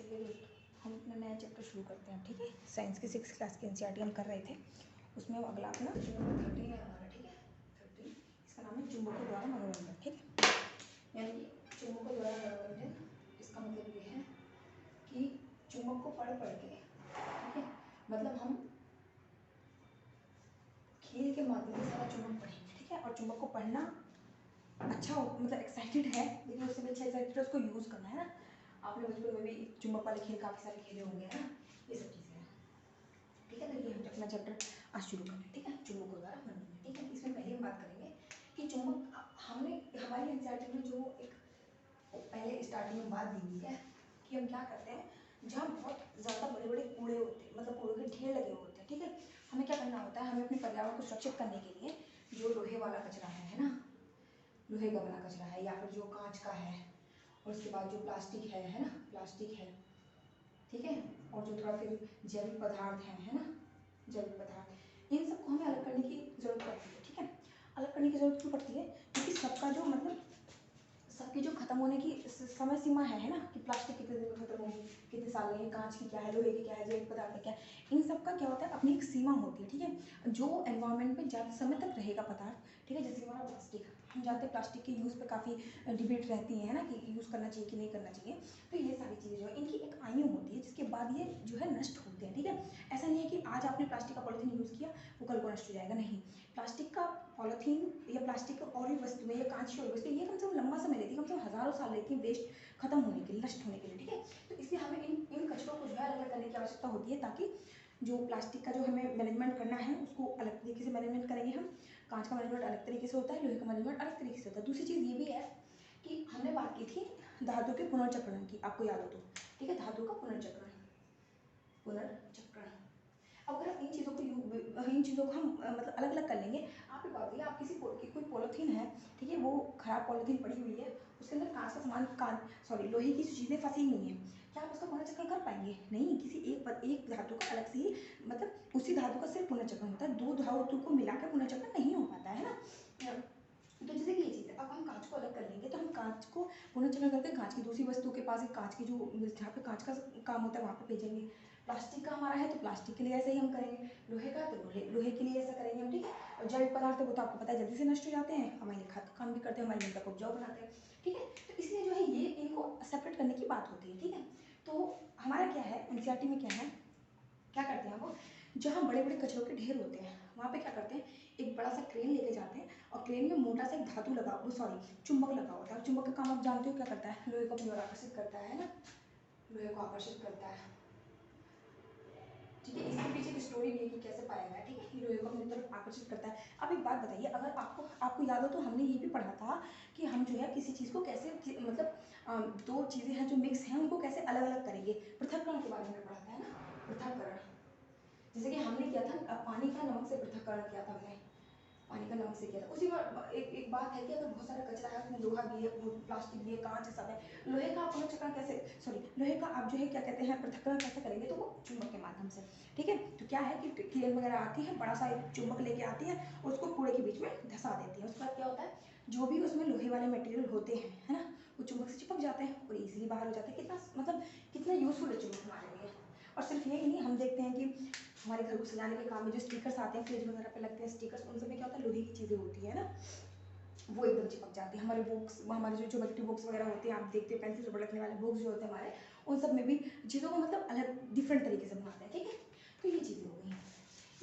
चलिए दोस्तों, हम अपना नया चैप्टर शुरू करते हैं। ठीक है, साइंस की 6th क्लास की एनसीईआरटी हम कर रहे थे। उसमें अगला अपना जो नंबर 13 है हमारा। ठीक है, 13, इसका नाम है चुंबकों द्वारा मनोरंजन। ठीक है, यानी कि चुंबकों द्वारा मनोरंजन, इसका मतलब ये है कि चुंबक को पढ़ के, ठीक है, मतलब हम खेल के माध्यम से सारा चुंबक पढ़ेंगे। ठीक है, और चुंबक को पढ़ना अच्छा हो, मतलब एक्साइटेड है, लेकिन उससे भी अच्छा एक्साइटेड है उसको यूज़ करना है ना। आपने बचपन में भी चुंबक वाले खेल काफ़ी सारे खेले होंगे, है ना, ये सब चीज़ें हैं। ठीक है, तो ये हम अपना चैप्टर आज शुरू करें। ठीक है, चुंबकों द्वारा मनोरंजन। ठीक है, इसमें पहले हम बात करेंगे कि चुंबक, हमने हमारी एनसीईआरटी में जो एक पहले स्टार्टिंग में बात दी हुई है कि हम क्या करते हैं, जहाँ बहुत ज़्यादा बड़े बड़े कूड़े होते हैं, मतलब कूड़े के ढेर लगे होते हैं। ठीक है, हमें क्या करना होता है, हमें अपने पर्यावरण को सुरक्षित करने के लिए जो लोहे वाला कचरा है ना, लोहे का बना कचरा है, या फिर जो कांच का है, और उसके बाद जो प्लास्टिक है ना, प्लास्टिक है, ठीक है, और जो थोड़ा फिर जैविक पदार्थ है ना, जैविक पदार्थ, इन सबको हमें अलग करने की जरूरत पड़ती है। ठीक है, अलग करने की जरूरत क्यों पड़ती है, क्योंकि सबका जो मतलब सबकी जो खत्म होने की समय सीमा है ना, कि प्लास्टिक कितने दिन में खत्म होगी, कितने साल में, कांच की क्या है, लोहे की क्या है, जैविक पदार्थ क्या है, इन सब का क्या होता है, अपनी एक सीमा होती है। ठीक है, जो एनवायरनमेंट में ज़्यादा समय तक रहेगा पदार्थ। ठीक है, जैसे हमारा प्लास्टिक, हम जानते हैं प्लास्टिक के यूज़ पे काफ़ी डिबेट रहती है ना, कि यूज़ करना चाहिए कि नहीं करना चाहिए। तो ये सारी चीज़ें जो है, इनकी एक आयु होती है जिसके बाद ये जो है नष्ट होते हैं। ठीक है, ऐसा नहीं है कि आज आपने प्लास्टिक का पॉलीथीन यूज़ किया वो कल को नष्ट हो जाएगा, नहीं। प्लास्टिक का पॉलीथीन या प्लास्टिक की और भी वस्तुएं या कांच की और वस्तुएं, ये कम से कम लंबा समय लेती है, कम से कम हज़ारों साल लेती है वेस्ट खत्म होने के लिए, नष्ट होने के लिए। ठीक है, तो इसलिए हमें इन कचरों को जो है अलग अलग करने की आवश्यकता होती है, ताकि जो प्लास्टिक का जो हमें मैनेजमेंट करना है उसको अलग तरीके से मैनेजमेंट करेंगे हम। कांच का मैनेजमेंट अलग तरीके से होता है, लोहे का मैनेजमेंट अलग तरीके से होता है। दूसरी चीज़ ये भी है कि हमने बात की थी धातु के पुनर्चक्रण की, आपको याद हो तो। ठीक है, धातु का पुनर्चक्रण, अब अगर इन चीज़ों को हम मतलब अलग अलग कर लेंगे। आप एक बात बताइए, आप कोई पॉलीथीन है, ठीक है, वो खराब पॉलीथीन पड़ी हुई है, उसके अंदर कांच का सामान, लोहे की चीज़ें फंसी हुई हैं, क्या आप उसका पुनर्चक्रण कर पाएंगे? नहीं, किसी एक धातु का अलग से ही, मतलब उसी धातु का सिर्फ पुनर्चक्रण होता है, दो धातु को मिलाकर पुनर्चक्रण नहीं हो पाता है ना। तो जैसे कि ये चीज़ है, अब हम कांच को अलग कर लेंगे, तो हम कांच को पुनर्चक्रण करके कांच की दूसरी वस्तु के पास कांच की जो जहाँ पे कांच का काम होता है वहाँ पे भेजेंगे। प्लास्टिक का हमारा है तो प्लास्टिक के लिए ऐसे ही हम करेंगे, लोहे का तो लोहे के लिए ऐसा करेंगे हम। ठीक है, और जैविक पदार्थ वो तो आपको पता है जल्दी से नष्ट हो जाते हैं, हमारे लिए खाद का काम भी करते हैं, हमारे लिए उपजाऊ बनाते हैं। ठीक है, तो इसलिए जो है ये इनको सेपरेट करने की बात होती है। ठीक है, तो हमारा क्या है, एनसीईआरटी में क्या है, क्या करते हैं वो, जहाँ बड़े बड़े कचरों के ढेर होते हैं वहाँ पे क्या करते हैं, एक बड़ा सा क्रेन लेके जाते हैं, और क्रेन में मोटा सा एक धातु लगा, वो चुंबक लगा होता है। चुंबक का काम आप जानते हो क्या करता है, लोहे को अपनी ओर आकर्षित करता है ना, लोहे को आकर्षित करता है। ठीक है, इसके पीछे एक स्टोरी भी है कि कैसे पाया गया। ठीक है, लोहे को अपनी तरफ आकर्षित करता है। अब एक बात बताइए, अगर आपको याद हो तो हमने ये भी पढ़ा था कि हम जो है किसी चीज़ को कैसे, मतलब दो चीज़ें हैं जो मिक्स हैं उनको कैसे अलग अलग करेंगे, पृथक्करण के बारे में पढ़ा था, है ना, पृथक्करण। जैसे कि हमने किया था पानी का नमक से पृथक्करण किया था, हमने पानी का नमक से किया था। उसी में एक बात है कि अगर बहुत सारा कचरा है, उसमें लोहा भी है, प्लास्टिक भी है, कांच सब है, लोहे का आप पुनर्चक्रण कैसे, लोहे का आप जो है क्या कहते हैं, पृथक्करण कैसे करेंगे, तो वो चुंबक के माध्यम से। ठीक है, तो क्या है कि क्रेन वगैरह आती है, बड़ा सा एक चुंबक लेके आती है, उसको कूड़े के बीच में धंसा देती है। उसके बाद क्या होता है, जो भी उसमें लोहे वाले मटेरियल होते हैं, है ना, वो चुंबक से चिपक जाते हैं और इजीली बाहर हो जाते हैं। कितना मतलब कितना यूजफुल है चुंबक हमारे लिए। और सिर्फ यही नहीं, हम देखते हैं कि हमारे घर को सजाने के काम में जो स्टिकर्स आते हैं, फ्रिज वगैरह पे लगते हैं स्टिकर्स, उन सब में क्या होता है, लोहे की चीज़ें होती है ना, वो एकदम चिपक जाती है। हमारे बुक्स, हमारे जो ज्योमेट्री बुक्स वगैरह होते हैं, आप देखते हैं पेंसिल रबड़ रखने वाले बुक्स जो होते हैं हमारे, उन सब में भी चीज़ों को मतलब अलग डिफरेंट तरीके से बनाते हैं। ठीक है, तो ये चीज़ें हो गई हैं,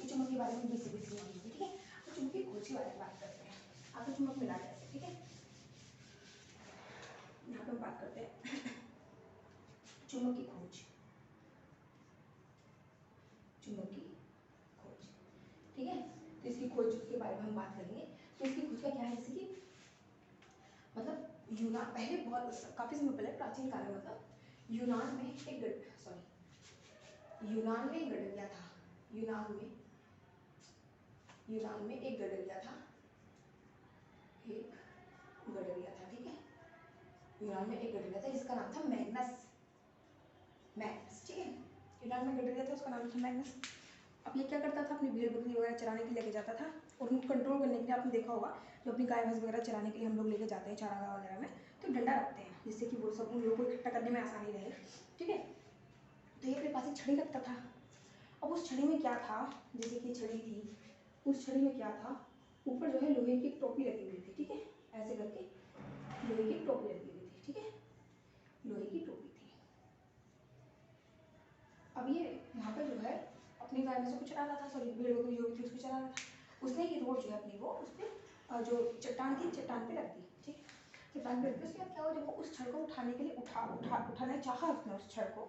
ये चुंबक के बारे में बेसिक नॉलेज होगी। ठीक है, तो चुंबक की खोज के बारे में बात करते हैं। आपको चुंबक मिला कैसे, ठीक है, यहाँ पे हम बात करते हैं चुंबक की खोज, चुंबक की खोज। ठीक है, तो इसकी खोज के बारे में हम बात करेंगे। तो इसकी खोज का क्या है, जैसे कि मतलब यूनान, पहले बहुत काफ़ी समय पहले प्राचीन काल में, मतलब यूनान में एक गडरिया था। यूनान में एक गडरिया था, ठीक है, यूनान में एक गडरिया था जिसका नाम था मैग्नस। ठीक है, यूनान में गडरिया था, उसका नाम था मैग्नस। अब ये क्या करता था, अपनी भेड़ बकरी वगैरह चराने के लिए लेके जाता था, और उनको कंट्रोल करने के लिए आपने देखा होगा, जो अपनी गाय भैंस वगैरह चराने के लिए हम लोग लेके जाते हैं चारागाह वगैरह में, तो डंडा रखते हैं जिससे कि वो सब उन लोगों को इकट्ठा करने में आसानी रहे। ठीक है, तो ये अपने पास एक छड़ी रखता था। अब उस छड़ी में क्या था, जैसे कि छड़ी थी, उस छड़ी में क्या था, ऊपर जो है लोहे की टोपी लगी हुई थी, ठीक है, ऐसे करके लोहे की टोपी लगी हुई थी, ठीक है, लोहे की टोपी थी। अब ये यहाँ पर जो है अपनी गाय में से कुछ चला रहा था, सॉरी भेड़ बकरी जो भी थी उसको चला रहा था। उसने ये रोड जो है अपनी वो उस पर जो चट्टान थी चट्टान पे रख दी, ठीक, चट्टान पे रख दी। उसके बाद क्या हुआ, जब वो उस छड़ को उठाने के लिए उठाना चाहा उसने उस छड़ को,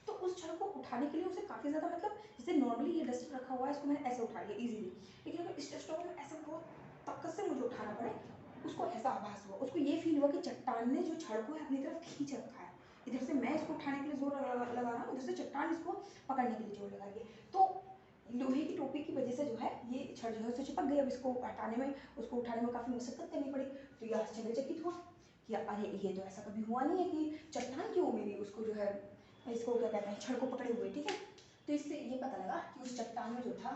तो उस छड़ को उठाने के लिए उसे काफ़ी ज़्यादा, मतलब जैसे नॉर्मली ये डस्टर रखा हुआ है इसको मैंने ऐसे उठा लिया इजीली, लेकिन अगर इस डस्टर को मैं ऐसे बहुत ताकत से मुझे उठाना पड़े, उसको ऐसा आभास हुआ, उसको ये फील हुआ कि चट्टान ने जो छड़ को है अपनी तरफ खींच रखा है। इधर से मैं इसको उठाने के लिए जोर लगा रहा हूँ, उधर से चट्टान इसको पकड़ने के लिए जोर लगा रही है। तो लोहे की टोपी की वजह से जो है ये छड़ जो है उससे चिपक गई। अब इसको हटाने में, उसको उठाने में काफ़ी मशक्कत करनी पड़ी। तो ये आश्चर्यचकित हुआ कि अरे ये तो ऐसा कभी हुआ नहीं है कि चट्टान क्यों मेरी उसको जो है, इसको क्या कहते हैं, छड़ को पकड़े हुए, ठीक है। तो इससे ये पता लगा कि उस चट्टान में जो था,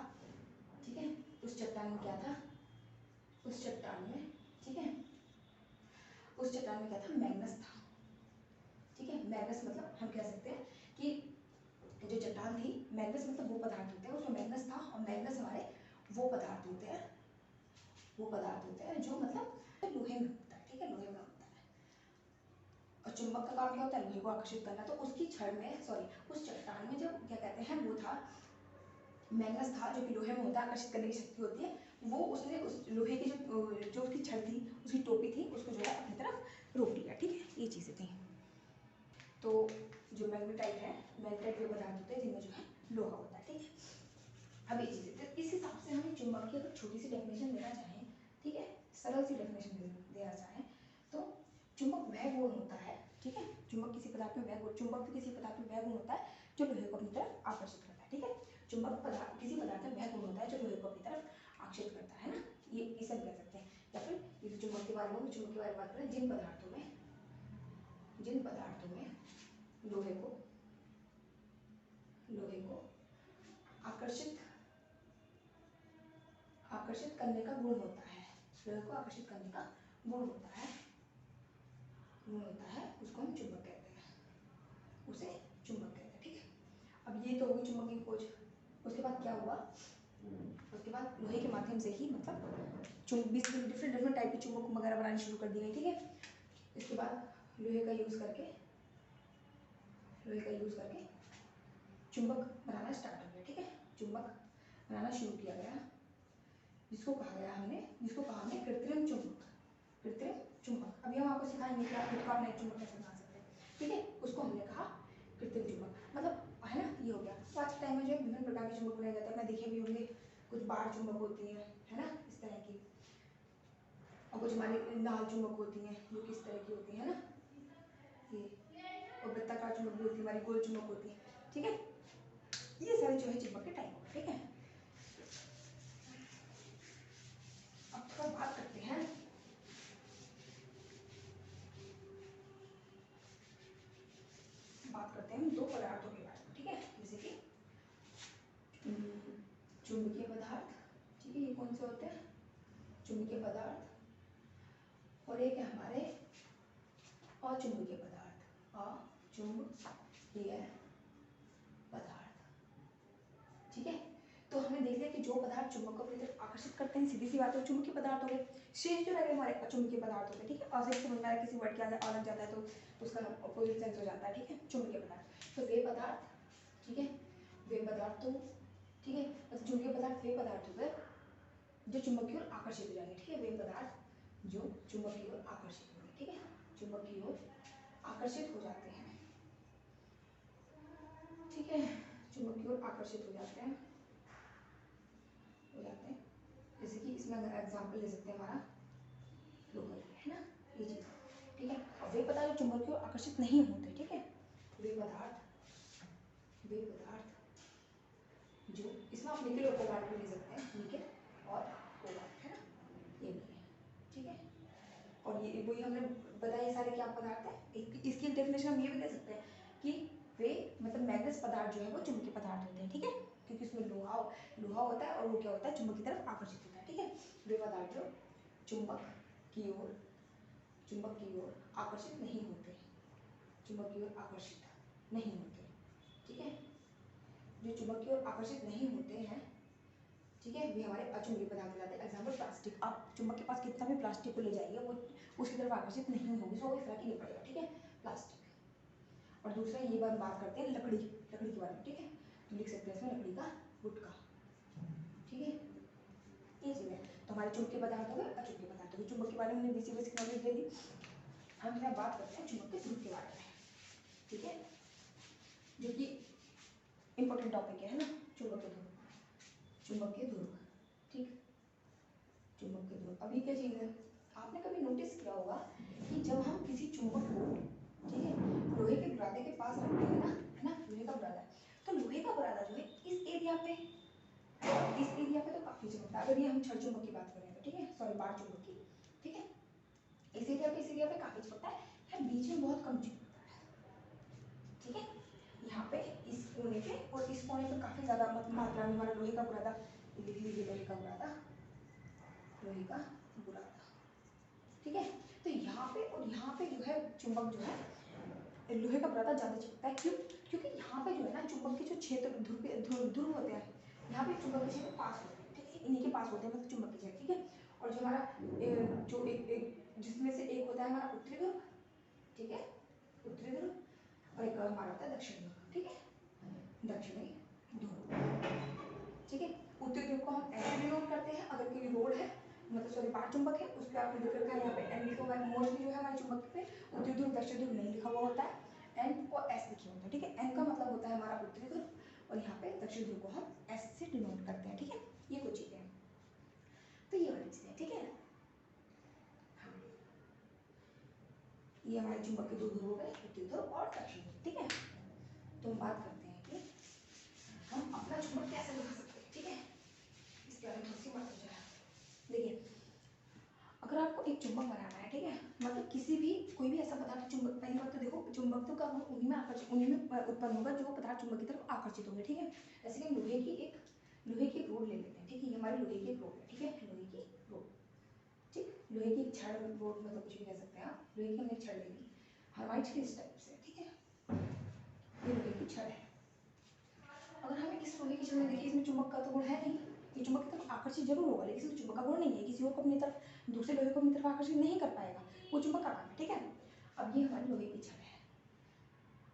ठीक है, उस चट्टान में क्या था, उस चट्टान में, ठीक है, उस चट्टान में क्या था, मैग्नस था, ठीक है। मैग्नस मतलब हम कह सकते हैं कि जो चट्टान थी, मैग्नस मतलब वो पदार्थ होते हैं, उसमें मैग्नस था। और मैग्नस हमारे वो पदार्थ होते हैं, वो पदार्थ होते हैं जो मतलब लोहे में होता है, ठीक है, लोहे में होता है। और चुंबक का काम क्या होता है, लोहे को आकर्षित करना। तो उसकी छड़ में, सॉरी उस चट्टान में जब क्या कहते हैं वो था, मैग्नस था, जो कि लोहे में होता है, आकर्षित करने की शक्ति होती है। वो उसने उस लोहे की जो उसकी छड़ थी, उसकी टोपी थी, उसको जो है अपनी तरफ रोक लिया, ठीक है। ये चीज़ें थी। तो जो मैग्नेटाइट है, मैग्नेटाइट वे पदार्थ होते हैं जिनमें जो है लोहा होता है, ठीक है। अब ये चीज़ें, तो इस हिसाब से हमें चुंबक की अगर छोटी सी डेफिनेशन देना चाहें, ठीक है, सरल सी डेफिनेशन देना चाहें, तो चुंबक वह गुण होता है, ठीक है, चुंबक किसी पदार्थ में वह गुण, चुंबक किसी पदार्थ में वह गुण होता है जो लोहे को अपनी तरफ आकर्षित करता है, ठीक है। चुंबक पदार्थ किसी पदार्थ में वह गुण होता है जो लोहे को अपनी तरफ आकर्षित करता है ना, ये इसे हम कह सकते हैं। या फिर ये तो चुंबक के बारे में, चुंबक के बारे में बात करें, जिन पदार्थों में लोहे को आकर्षित करने का गुण होता है, लोहे को आकर्षित करने का गुण होता है, उसको हम चुंबक कहते हैं, उसे चुंबक कहते हैं, ठीक है। अब ये तो होगी चुंबक की खोज। उसके बाद क्या हुआ, उसके बाद लोहे के माध्यम से ही मतलब डिफरेंट टाइप के चुंबक वगैरह बनानी शुरू कर दी गई, ठीक है। इसके बाद लोहे का यूज़ करके चुंबक बनाना स्टार्ट हो गया, ठीक है। चुंबक बनाना शुरू किया गया, जिसको कहा हमने कृत्रिम चुंबक। अभी हम आपको सिखाएंगे कि आप खुद का अपना चुंबक कैसे बना सकते हैं, ठीक है। उसको हमने कहा कृत्रिम चुंबक, मतलब है ना, ये हो गया। तो आज के टाइम में जो विभिन्न प्रकार के चुंबक बनाए जाते हैं, आपने देखे भी होंगे, कुछ बार चुंबक होती हैं, है ना, इस तरह की, और कुछ हमारी नाल चुंबक होती हैं जो किस तरह की होती है ना, ये, और वृत्ताकार चुंबक भी होती है, हमारी गोल चुंबक होती है, ठीक है। ये सारे जो है चुंबक के टाइप, ठीक है। अब थोड़ा बात करते हैं हम दो पदार्थों के बारे में, ठीक है। जैसे कि चुंबकीय पदार्थ, ठीक है, ये कौन से होते हैं, चुंबकीय पदार्थ, और एक है हमारे अचुंबकीय पदार्थ, अचुंबकीय पदार्थ, ठीक है। तो हमने देख लिया कि जो पदार्थ चुंबक को अपनी तरफ आकर्षित करते हैं, सीधी सी बात है, चुंबकीय पदार्थ हो गए। शेष जो रहे हमारे अचुंबकीय पदार्थ हो गए, ठीक है। अ से समझ में किसी वर्ड के आगे आ लग जाता है तो उसका अपोजिट सेंस हो जाता है, ठीक है। चुंबकीय पदार्थ, तो वे पदार्थ, ठीक है, वे पदार्थ, तो ठीक है, मतलब चुंबकीय पदार्थ वे पदार्थ हो गए जो चुंबक की ओर आकर्षित हो जाएंगे, ठीक है। वे पदार्थ जो चुंबक की ओर आकर्षित होंगे, ठीक है, चुंबक की ओर आकर्षित हो जाते हैं, ठीक है, चुंबक की ओर आकर्षित हो जाते हैं, जैसे कि इसमें अगर एग्जाम्पल ले सकते हैं हमारा लोहा, है ना, ये चीज, ठीक है। और वे पदार्थ जो चुंबक की ओर आकर्षित नहीं होते, ठीक है, वे पदार्थ जो, इसमें आप निकल और कोबाल्ट भी ले सकते हैं, निकल और कोबाल्ट, है ना, ये भी है, ठीक है। और ये वही हमने बताया सारे क्या पदार्थ है। इसकी डेफिनेशन हम ये भी ले सकते हैं कि वे मतलब मैग्नेस पदार्थ जो है वो चुंबकीय पदार्थ होते हैं, ठीक है, क्योंकि उसमें लोहा होता है और वो क्या होता है, चुंबक की तरफ आकर्षित होता है, ठीक है। वे पदार्थ जो चुंबक की ओर आकर्षित नहीं होते, चुंबक की ओर आकर्षित नहीं होते, ठीक है। जो चुंबक की ओर आकर्षित नहीं होते हैं, ठीक है, वे हमारे अचुंबकीय पदार्थ कहलाते हैं। एग्जाम्पल प्लास्टिक, आप चुंबक के पास कितना भी प्लास्टिक को ले जाइए वो उसकी तरफ आकर्षित नहीं होगी, उसको कोई फर्क ही नहीं पड़ेगा, ठीक है, प्लास्टिक। और दूसरा ये बात करते हैं लकड़ी के बारे में, ठीक है, तो लिख सकते हैं इसमें लकड़ी का गुटका, ठीक है, ये चीज़ है। तो हमारे चुंबकीय पदार्थ हो गए, अचुंबकीय पदार्थ हो गए। चुंबक के बारे में हमने बेसिक नॉलेज दे दी। हम थोड़ा बात करते हैं चुंबक के ध्रुव के बारे में, ठीक है, जो कि इंपॉर्टेंट टॉपिक है ना, चुंबक के ध्रुव, ठीक, चुंबक के ध्रुव। अभी क्या चीज़ है, आपने कभी नोटिस किया होगा कि जब हम किसी चुंबक को, ठीक है, लोहे के बुरादे के पास रखते हैं ना, है ना, लोहे का बुरादा, तो लोहे का बुरादा जो है इस एरिया पे तो काफी चमकता है। अगर ये हम छड़ चुंबक की बात करें तो, ठीक है, सॉरी बाढ़ चुंबक की, ठीक है, इस एरिया पे काफी चमकता है, बीच में बहुत कम चमकता है, ठीक है। यहाँ पे इस कोने पे और इस कोने पे काफी ज्यादा मात्रा में हमारा लोहे का बुरादा, लिख लीजिए लोहे का बुरादा, ठीक है। तो यहाँ पे और यहाँ पे जो है चुंबक जो है लोहे का बुरादा ज्यादा चमकता है, क्यों? क्योंकि यहाँ पे जो है ना चुंबक के जो क्षेत्र ध्रुव होते हैं, यहाँ पे चुंबक के क्षेत्र पास होते हैं, ठीक है, इन्हीं के पास होते हैं मतलब चुंबक के क्षेत्र, ठीक है। और जो हमारा जो एक जिसमें से एक होता है हमारा उत्तरी ध्रुव, ठीक है, उत्तरी ध्रुव, और एक हमारा होता है दक्षिण ध्रुव, ठीक है, दक्षिणी ध्रुव, ठीक है। उत्तरी ध्रुव को हम ऐसे डिनोट करते हैं, अगर कोई रोड है मतलब सॉरी बाढ़ चुंबक है उस पर आपने देख रखा है यहाँ पे एन लिखा हुआ है, मोस्टली जो है हमारे चुंबक पे उत्तरी ध्रुव दक्षिण ध्रुव नहीं लिखा हुआ होता है, एन को एस लिखे होते हैं, ठीक है। एन का मतलब होता है हमारा उत्तरी ध्रुव और यहाँ पे दक्षिण ध्रुव को हम एस से डिनोट करते हैं, ठीक है। ये कुछ चीजें हैं, तो ये वाली चीजें, ठीक है। हाँ, ये हमारे चुंबक के दो ध्रुव हो गए, उत्तरी ध्रुव और दक्षिण ध्रुव, ठीक है। तो हम बात करते हैं कि हम अपना चुंबक कैसे दिखा सकते हैं, ठीक है, इसके बारे में थोड़ी सी बात हो जाए। देखिए, अगर आपको एक चुंबक बनाना है, ठीक है, मतलब किसी भी कोई भी ऐसा पदार्थ चुंबक, पहली बात तो देखो चुंबक तो कब उन्हीं में उत्पन्न होगा जो पदार्थ चुंबक की तरफ आकर्षित होंगे, ठीक है। जैसे कि लोहे की एक रोड ले लेते हैं, ठीक है, ये हमारी लोहे की एक रोड है, ठीक है, लोहे की रोड, ठीक, लोहे की छड़ रोड मतलब कुछ भी कह सकते हैं आप, लोहे की हमने छड़ ले ली, हमारी छड़ इस टाइप से, ठीक है, ये लोहे की छड़ है। अगर हमें इस लोहे की छड़ में देखिए इसमें चुंबक का तो गुण है नहीं, ये चुंबक की तरफ आकर्षित जरूर होगा लेकिन इसमें चुंबक का गुण नहीं है, किसी और को अपनी तरफ, दूसरे लोहे को अपनी तरफ आकर्षित नहीं कर पाएगा, वो चुंबक का काम है, ठीक है। अब ये हमारी लोहे की छड़ है,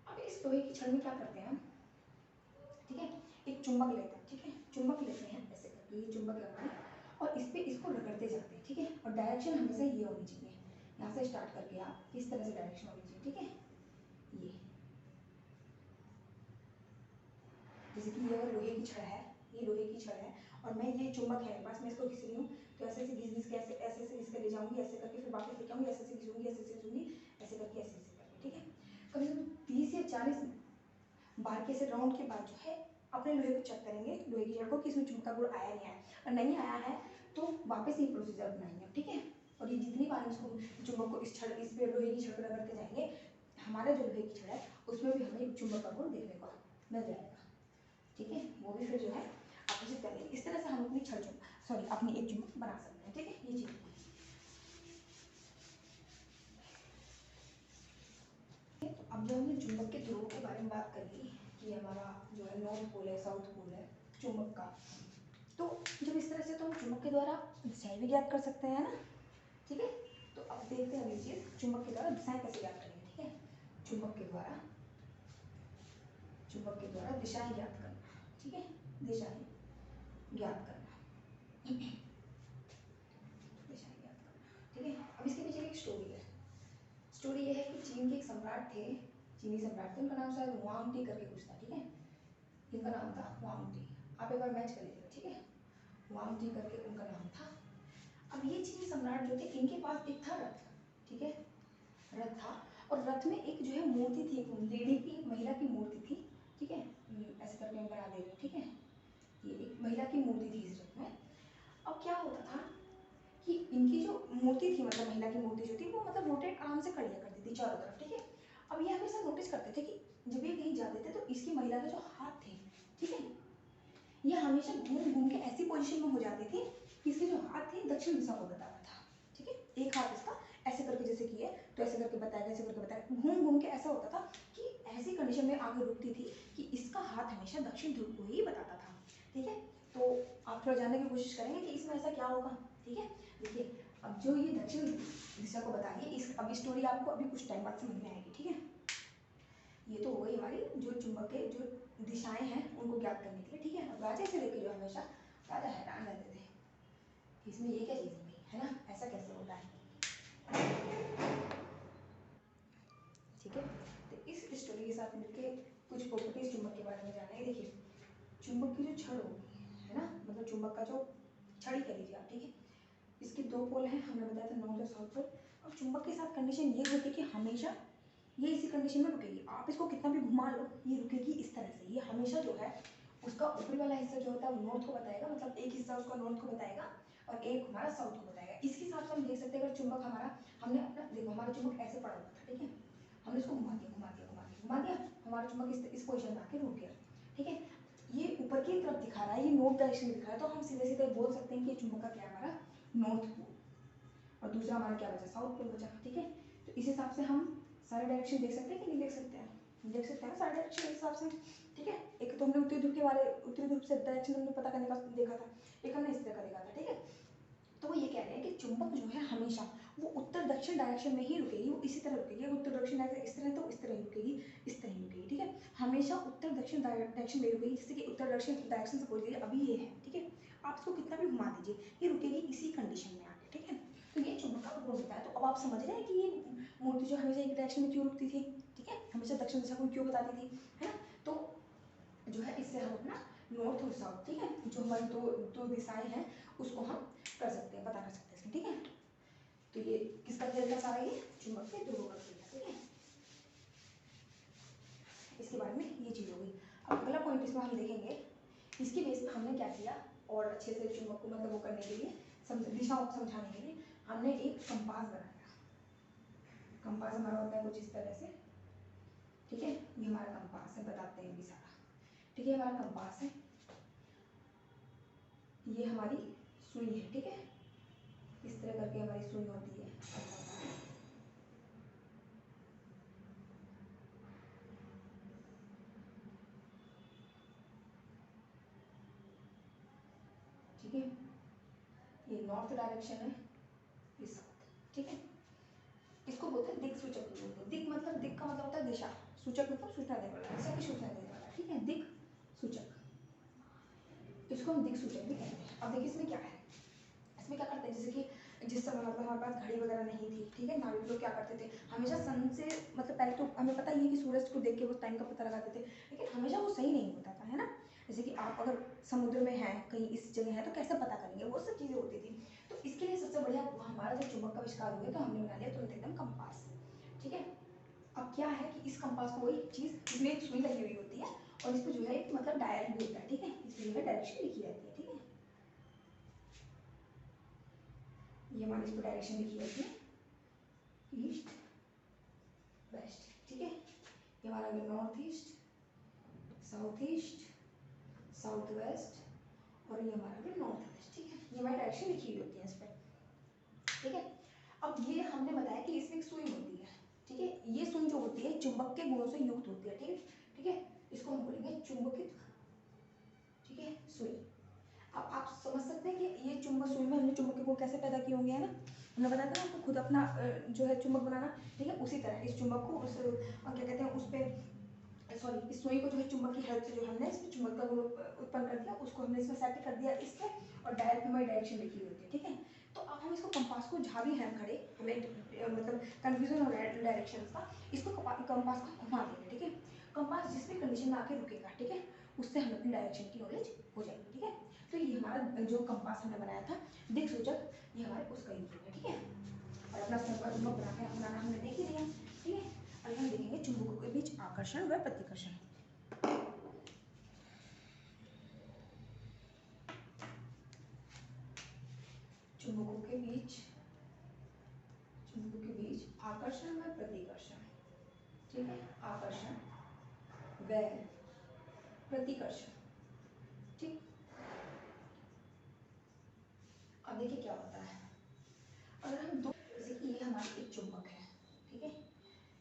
अब इस लोहे की छड़ में क्या करते हैं हम, ठीक है, एक चुंबक लेते हैं, ठीक है, चुंबक लेते हैं ऐसे करके, ये चुंबक लगता है और इस पे इसको रगड़ते जाते हैं, ठीक है, और डायरेक्शन हमेशा ये होनी चाहिए, यहाँ से स्टार्ट करके आप इस तरह से डायरेक्शन होनी चाहिए, ठीक है, ये जैसे कि ये अगर लोहे की छड़ है, ये लोहे की छड़ है और मैं ये चुंबक है मेरे पास, मैं इसको घिस रही हूँ, तो ऐसे ऐसे घिस घिस के ऐसे घिस के ले जाऊंगी, ऐसे करके फिर वापस लेके आऊंगी, ऐसे ऐसे घिसूंगी, ऐसे ऐसे घिसूंगी, ऐसे करके ऐसे ऐसे करके, ठीक है। कम से कम 30 या 40 बार के ऐसे राउंड के बाद जो है अपने लोहे को चेक करेंगे, लोहे की छड़ को, कि इसमें चुंबक का गुण आया नहीं आया, और नहीं आया है तो वापस ये प्रोसीजर अपनाएंगे, ठीक है। और ये जितनी बार इसको चुंबक को इस पे लोहे की छड़ पर रगड़ते जाएंगे, हमारा जो लोहे की छड़ है उसमें भी हमें चुंबक का गुण देखने को मिल जाएगा, ठीक है, वो भी फिर जो है आकर्षित करेंगे। इस तरह से हम अपनी छड़ सॉरी अपनी एक चुंबक बना सकते हैं, ठीक है, ये चीज। तो अब जब हमने चुंबक के ध्रुव के बारे में बात करी कि हमारा जो है नॉर्थ पोल है साउथ पोल है चुंबक का, तो जब इस तरह से तो हम चुंबक के द्वारा दिशाएं भी ज्ञात कर सकते हैं ना, ठीक है। तो अब देखते हैं ये चीज चुंबक के द्वारा दिशाएं कैसे ज्ञात करेंगे, ठीक है, चुंबक के द्वारा दिशाएं ज्ञात करना, ठीक है, दिशाएं ज्ञात करना, दिशाएं ज्ञात करना, ठीक है। अब इसके पीछे एक स्टोरी है, स्टोरी ये है कि चीन के एक सम्राट थे, चीनी सम्राट थे, उनका नाम शायद वांगटी करके कुछ था, ठीक है, इनका नाम था वांगटी, आप एक बार मैच कर लीजिएगा, ठीक है, वांगटी करके उनका नाम था। अब ये चीनी सम्राट जो थे इनके पास एक था रथ, ठीक है, रथ था, और रथ में एक जो है मूर्ति थी, एक लेडी की, एक महिला की मूर्ति थी, ठीक है, ऐसे करके मैं बना दे रही हूँ, ठीक है, ये एक महिला की मूर्ति थी इस रथ में। अब क्या होता था कि इनकी जो मूर्ति थी मतलब महिला की मूर्ति जो थी वो मतलब रोटेट आराम से कर लिया करती थी चारों तरफ, ठीक है। अब ये हमेशा नोटिस करते थे कि जब ये कहीं जाते थे तो इसकी महिला के जो हाथ थे, ठीक है, ये हमेशा घूम घूम के ऐसी पोजीशन में हो जाती थी कि इसके जो हाथ थे दक्षिण दिशा को बता रहा था, ठीक है, एक हाथ इसका ऐसे करके जैसे किए तो ऐसे करके बताएगा, ऐसे करके बताएगा, घूम घूम के ऐसा होता था कि ऐसी कंडीशन में आगे रुकती थी कि इसका हाथ हमेशा दक्षिण ध्रुव को ही बताता था। ठीक है, तो आप थोड़ा जानने की कोशिश करेंगे कि इसमें ऐसा क्या होगा। ठीक है, देखिए अब जो ये दक्षिण दिशा को बता रही है, इस अब स्टोरी आपको अभी कुछ टाइम बाद समझ में आएगी। ठीक है, ये तो हो गई हमारी जो चुंबक के जो दिशाएं हैं उनको ज्ञात करने के लिए। ठीक है, अब राजा से लेकर जो हमेशा राजा हैरान रहते थे इसमें ये क्या चीज़ हो गई है ना, ऐसा कैसे होता है। ठीक है, तो इस स्टोरी के साथ मिलके कुछ प्रॉपर्टीज चुंबक के बारे में जानेंगे। देखिए चुंबक की जो छड़ होगी है ना, मतलब चुंबक का जो छड़ी कह लीजिए आप। ठीक है, इसके दो पोल हैं, हमने बताया था नॉर्थ और साउथ पोल। और चुंबक के साथ कंडीशन ये होती है कि हमेशा ये इसी कंडीशन में रुकेगी, आप इसको कितना भी घुमा लो ये रुकेगी इस तरह से। ये हमेशा जो है उसका ऊपरी वाला हिस्सा जो होता है वो नॉर्थ को बताएगा, मतलब एक हिस्सा उसका नॉर्थ को बताएगा और एक हमारा साउथ को बताएगा। इसके हिसाब से हम देख सकते हैं अगर चुंबक हमारा, हमने अपना देखो हमारा चुंबक ऐसे पड़ा हुआ था। ठीक है, हमने इसको घुमा दिया घुमा दिया घुमा दिया घुमा दिया, हमारा चुंबक इस पोजिशन में आके रुक गया। ठीक है, ये ऊपर की तरफ दिखा रहा है, ये नॉर्थ डायरेक्शन में दिखा रहा है, तो हम सीधे सीधे बोल सकते हैं कि चुंबक का क्या हमारा नॉर्थ पोल और दूसरा हमारा क्या बचा, साउथ पोल बचा। ठीक है, तो इस हिसाब से हम सारे डायरेक्शन देख सकते हैं कि नहीं देख सकते हैं, देख सकते हैं ना सारे डायरेक्शन इस हिसाब से। ठीक है, एक तो हमने उत्तरी ध्रुव के बारे, उत्तरी ध्रुव से डायरेक्शन हमने पता करने का देखा था, एक हमने इस तरह का देखा था। ठीक है, तो वो ये कह रहे हैं कि चुंबक जो है हमेशा वो उत्तर दक्षिण डायरेक्शन में ही रुकेगी, वो इसी तरह रुकेगी। उत्तर दक्षिण डायरेक्शन इस तरह तो इस तरह ही रुकेगी, इस तरह ही रुकेगी। ठीक है, हमेशा उत्तर दक्षिण डायरेक्शन में रुकेगी, जैसे कि उत्तर दक्षिण डायरेक्शन से बोल दीजिए अभी ये है। ठीक है, आप इसको कितना भी घुमा दीजिए ये रुकेगी इसी कंडीशन में आके। ठीक है, तो ये चुंबक का गुण होता है। तो अब आप समझ रहे हैं कि ये मूर्ति जो हमेशा एक डायरेक्शन में क्यों रुकती थी। ठीक है, हमेशा दक्षिण दिशा को क्यों बताती थी, है ना। तो जो है इससे हम अपना नॉर्थ और साउथ, ठीक है, जो हमारी दो दो दिशाएं हैं उसको हम कर सकते हैं, पता कर सकते हैं इसमें। ठीक है, तो ये किसका खेल था सारा, ये चुंबक के ध्रुवों का खेल था। ठीक है, इसके बारे में ये चीज़ हो गई। अब अगला पॉइंट इसमें हम देखेंगे, इसकी बेस पे हमने क्या किया और अच्छे से चुंबक को मतलब वो करने के लिए, दिशाओं को समझाने के लिए हमने एक कंपास बनाया। कंपास हमारा होता है कुछ इस तरह से। ठीक है, ये हमारा कंपास है, बताते हैं अभी सारा। ठीक है, हमारा कंपास है, ये हमारी सुई है। ठीक है, इस तरह करके हमारी सुई होती है। ठीक है, ये नॉर्थ डायरेक्शन है, ये साउथ। ठीक है, इसको बोलते हैं दिक सूचक बोलते हैं। दिक मतलब, दिक का मतलब होता है दिशा, सूचक मतलब सूचना देने वाला, दिशा की सूचना देने वाला। ठीक है, दिक सूचक, इसको हम दिक सूचक भी कहते हैं। अब देखिए इसमें क्या है, इसमें क्या करते हैं, जैसे कि जिस समय मतलब हमारे पास घड़ी वगैरह नहीं थी। ठीक है, नाविक लोग क्या करते थे, हमेशा सन से मतलब पहले तो हमें पता ही है कि सूरज को देख के वो टाइम का पता लगाते थे, लेकिन हमेशा वो सही नहीं होता था, है ना। जैसे कि आप अगर समुद्र में हैं, कहीं इस जगह है, तो कैसे पता करेंगे, वो सब चीज़ें होती थी। तो इसके लिए सबसे बढ़िया हमारा जब चुंबक का आविष्कार हुआ तो हमने बना लिया तुरंत एकदम कंपास। ठीक है, अब क्या है कि इस कंपास को वही चीज़, इसमें एक सुई लगी हुई होती है और इस पर जो है एक मतलब डायल भी होता है। ठीक है, इसमें जो है डायरेक्शन लिखी रहती है। ठीक है, ये हमारी इस पर डायरेक्शन लिखी रहती है, ईस्ट वेस्ट। ठीक है, ये हमारा नॉर्थ ईस्ट, साउथ वेस्ट और ये हमारा नॉर्थ वेस्ट। ठीक है, ये हमारी डायरेक्शन लिखी हुई होती है इस पर। ठीक है, अब ये हमने बताया कि इसमें एक सुई होती है। ठीक है, ये सुई जो होती है चुंबक के गुणों से युक्त होती है। ठीक है, ठीक है, इसको हम बोलेंगे चुंबकित, ठीक है, सुई। अब आप समझ सकते हैं कि ये चुंबक सुई में हमने चुंबक के गुण कैसे पैदा किए होंगे, है ना। हमने बताया था ना आपको खुद अपना जो है चुंबक बनाना। ठीक है, उसी तरह इस चुंबक को उस क्या कहते हैं उस पर, सॉरी, इस सुई को जो है चुंबक की हेल्प से जो हमने इस चुंबक का गुण उत्पन्न कर दिया, उसको हमने इसमें सेट कर दिया इस पे, और डायल पे हमारी डायरेक्शन लिखी होती है। ठीक है, तो अब हम इसको कंपास को, जहाँ भी हैं खड़े, हमें मतलब कन्फ्यूजन हो रहा है डायरेक्शन का, इसको कंपास को घुमा देंगे। ठीक है, कंपास जिस भी कंडीशन में आके रुकेगा, ठीक है, उससे हमें अपनी डायरेक्शन की नॉलेज हो जाएगी। ठीक है, तो ये हमारा जो कंपास हमने बनाया था दिक सूचक, ये हमारे उसका यूज होगा। ठीक है, और अपना चुंबक बनाना हमने देख ही लिया। ठीक है, अब हम देखेंगे चुंबकों के बीच आकर्षण व प्रतिकर्षण। चुंबकों के बीच आकर्षण व प्रतिकर्षण। ठीक है, आकर्षण व प्रतिकर्षण। ठीक, अब देखिए क्या होता है, अगर हम दो, जैसे कि ये हमारा एक चुंबक है। ठीक है,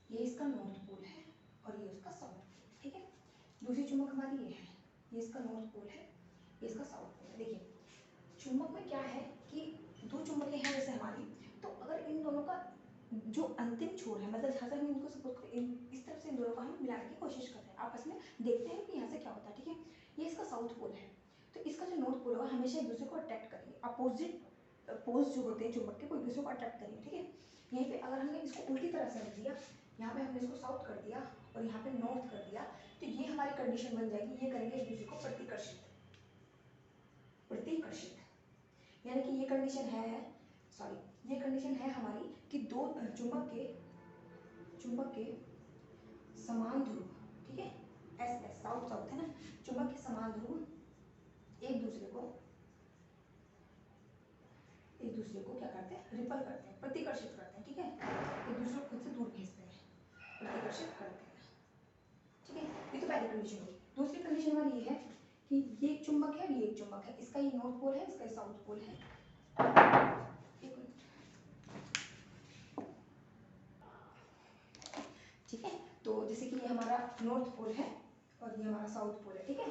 ये इसका नॉर्थ पोल है और ये उसका साउथ पोल। ठीक है, दूसरी चुंबक हमारी ये है, ये इसका नॉर्थ पोल है, ये इसका साउथ पोल है। देखिए चुंबक में क्या है कि दो चुंबकें हैं जैसे हमारी, तो अगर इन दोनों का जो अंतिम छोर है, मतलब जहाँ से हम इनको सपोज करें इस तरफ से इन दोनों को हम मिलाने की कोशिश करते हैं, आपस में देखते हैं कि यहाँ से क्या होता है, ठीक है। ये इसका साउथ पोल है, तो इसका जो नॉर्थ पोल होगा हमेशा एक दूसरे को अट्रैक्ट करेंगे, अपोजिट पोल्स जो होते हैं चुंबक के वो एक दूसरे को अट्रैक्ट करेंगे, ठीक है। यहीं पे अगर हमने इसको उल्टी तरफ से रख दिया, यहाँ पे हमने इसको साउथ कर दिया और यहाँ पे नॉर्थ कर दिया, तो ये हमारी कंडीशन बन जाएगी, ये करेंगे एक दूसरे को प्रतिकर्षित, प्रतिकर्षित। यानी कि ये कंडीशन है, सॉरी ये कंडीशन है हमारी कि दो चुंबक के समान ध्रुव, ठीक है, एस एस साउथ साउथ है ना, चुंबक के समान ध्रुव एक दूसरे को क्या करते हैं, रिपल करते हैं, प्रतिकर्षित करते हैं, ठीक है, एक दूसरे को खुद से दूर भेजते हैं, प्रतिकर्षित करते हैं, ठीक है। ये तो पहली कंडीशन होगी। दूसरी कंडीशन हमारी ये है कि ये एक चुंबक है और ये एक चुंबक है, इसका ये नॉर्थ पोल है, इसका ये साउथ पोल है। एक मिनट, ठीक है। तो जैसे कि ये हमारा नॉर्थ पोल है और ये हमारा साउथ पोल है, ठीक है।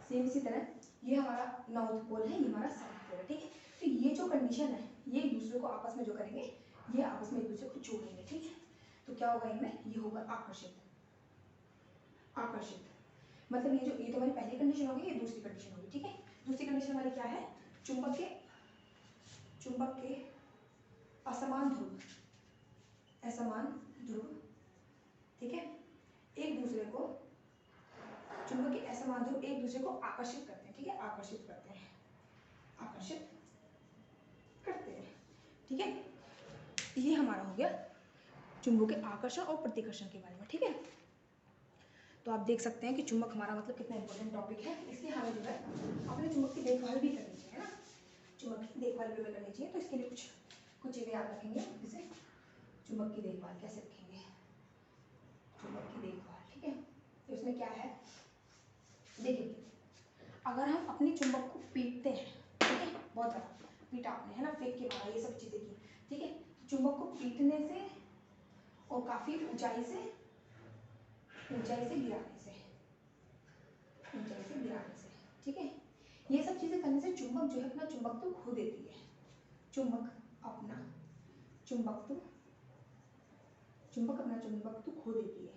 सेम इसी तरह ये हमारा नॉर्थ पोल है, ये हमारा साउथ पोल है, ठीक है। तो ये जो कंडीशन है ये एक दूसरे को आपस में जो करेंगे, ये आपस में एक दूसरे को जोड़ेंगे, ठीक है। तो क्या होगा इनमें, ये होगा आकर्षित, आकर्षित मतलब ये तो हमारी पहली कंडीशन होगी, ये दूसरी कंडीशन होगी, ठीक है। दूसरी कंडीशन हमारी क्या है, चुंबक के असमान ध्रुव, ठीक है, एक दूसरे को चुंबक के असमान ध्रुव एक दूसरे को आकर्षित करते हैं, ठीक है, आकर्षित करते हैं, ठीक है। ये हमारा हो गया चुंबक के आकर्षण और प्रतिकर्षण के बारे में, ठीक है। तो आप देख सकते हैं कि चुंबक हमारा मतलब कितना इंपॉर्टेंट टॉपिक है, इसलिए हमें जो है अपने चुंबक की देखभाल भी करनी चाहिए, है ना, चुंबक की देखभाल भी करनी चाहिए। तो इसके लिए कुछ चीज़ें याद रखेंगे, जैसे चुंबक की देखभाल कैसे रखेंगे, चुंबक की देखभाल, ठीक है। तो इसमें क्या है, देखिए अगर हम अपने चुंबक को पीटते हैं, ठीक है, बहुत ज़्यादा पीटा आपने, है ना, फेंक के मारा, ये सब चीज़ें की, ठीक है, चुंबक को पीटने से और काफ़ी ऊंचाई से गिराने से, ठीक है, ये सब चीज़ें करने से चुंबक जो है अपना चुंबकत्व खो देती है, चुंबक अपना चुंबकत्व खो देती है,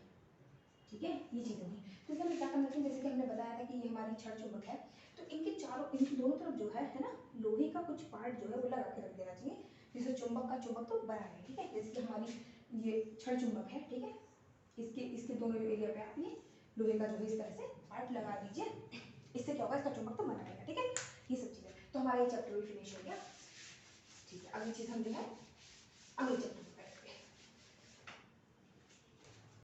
ठीक है, ये चीज़ होगी। तो इसलिए हमें क्या करना चाहिए, जैसे कि हमने बताया था कि ये हमारी छड़ चुंबक है, तो इनकी दोनों तरफ जो है ना, लोहे का कुछ पार्ट जो है वो लगा के रख देना चाहिए, जिससे चुंबक का चुंबकत्व बना रहे, ठीक है। जैसे कि हमारी ये छड़ चुंबक है, ठीक है, इसके दोनों एरिया पे आप ये लोहे का जो है इस तरह से पार्ट लगा दीजिए, इससे क्या होगा, इसका चुंबकत्व बना रहेगा, ठीक है। ये सब चीज़ें, तो हमारा ये चैप्टर भी फिनिश हो गया, ठीक है। अगली चीज़ हम जो है